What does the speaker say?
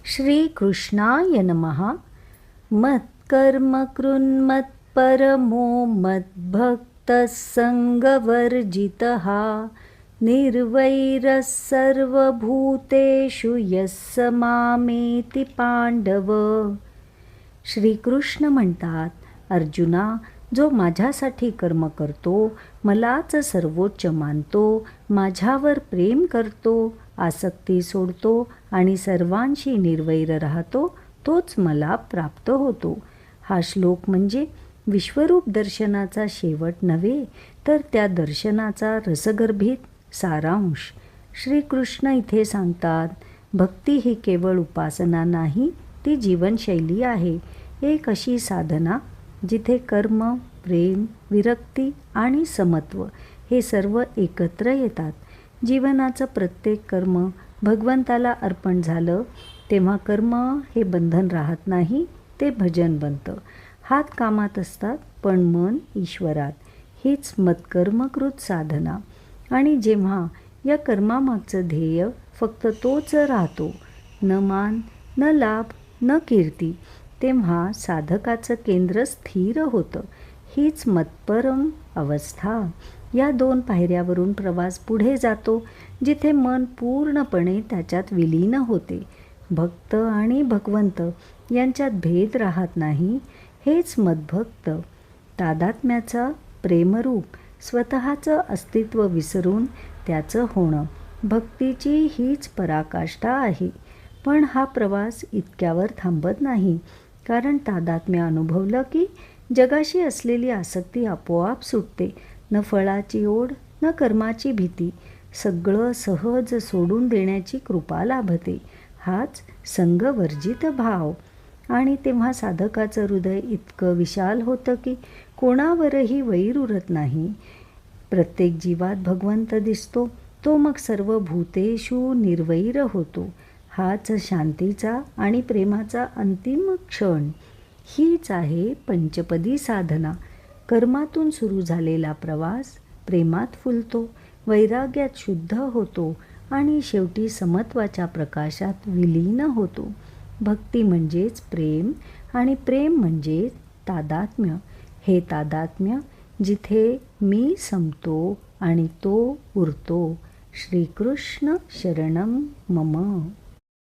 श्रीकृष्णाय नमः. मत्कर्म कृन्मत्परमो मद्भक्तः सङ्गवर्जितः निर्वैरः सर्वभूतेषु यः स मामेति पांडव. श्रीकृष्ण म्हणतात, अर्जुना, जो माझ्यासाठी कर्म करतो, मलाच सर्वोच्च मानतो, माझ्यावर प्रेम करतो, आसक्ती सोडतो आणि सर्वांशी निर्वैर राहतो, तोच मला प्राप्त होतो. हा श्लोक म्हणजे विश्वरूप दर्शनाचा शेवट नव्हे, तर त्या दर्शनाचा रसगर्भित सारांश. श्रीकृष्ण इथे सांगतात, भक्ती ही केवळ उपासना नाही, ती जीवनशैली आहे. एक अशी साधना जिथे कर्म, प्रेम, विरक्ती आणि समत्व हे सर्व एकत्र येतात. जीवनाचं प्रत्येक कर्म भगवंताला अर्पण झालं तेव्हा कर्म हे बंधन राहत नाही, ते भजन बनतं. हात कामात असतात पण मन ईश्वरात. हीच मत्कर्मकृत साधना. आणि जेव्हा या कर्मामागचं ध्येय फक्त तोच राहतो, न मान, न लाभ, न कीर्ती, तेव्हा साधकाचं केंद्र स्थिर होतं. हीच मतपरम अवस्था. या 2 पायऱ्यावरून प्रवास पुढे जातो, जिथे मन पूर्णपणे त्याच्यात विलीन होते. भक्त आणि भगवंत यांच्यात भेद राहत नाही. हेच मद्भक्त. तादात्म्याचा प्रेमरूप स्वतःचं अस्तित्व विसरून त्याचं होणं. भक्तीची हीच पराकाष्ठा आहे. पण हा प्रवास इतक्यावर थांबत नाही, कारण तादात्म्य अनुभवलं की जगाशी असलेली आसक्ती आपोआप सुटते. न फळाची ओढ, न कर्माची भीती. सगळं सहज सोडून देण्याची कृपा लाभते. हाच संगवर्जित भाव. आणि तेव्हा साधकाचं हृदय इतकं विशाल होतं की कोणावरही वैर उरत नाही. प्रत्येक जीवात भगवंत दिसतो. तो मग सर्व भूतेषु निर्वैर होतो. हाच शांतीचा आणि प्रेमाचा अंतिम क्षण. हीच आहे पंचपदी साधना. कर्मातून सुरू झालेला प्रवास प्रेमात फुलतो, वैराग्यात शुद्ध होतो आणि शेवटी समत्वाच्या प्रकाशात विलीन होतो. भक्ती म्हणजेच प्रेम आणि प्रेम म्हणजेच तादात्म्य. हे तादात्म्य जिथे मी संपतो आणि तो उरतो. श्रीकृष्ण शरणम मम.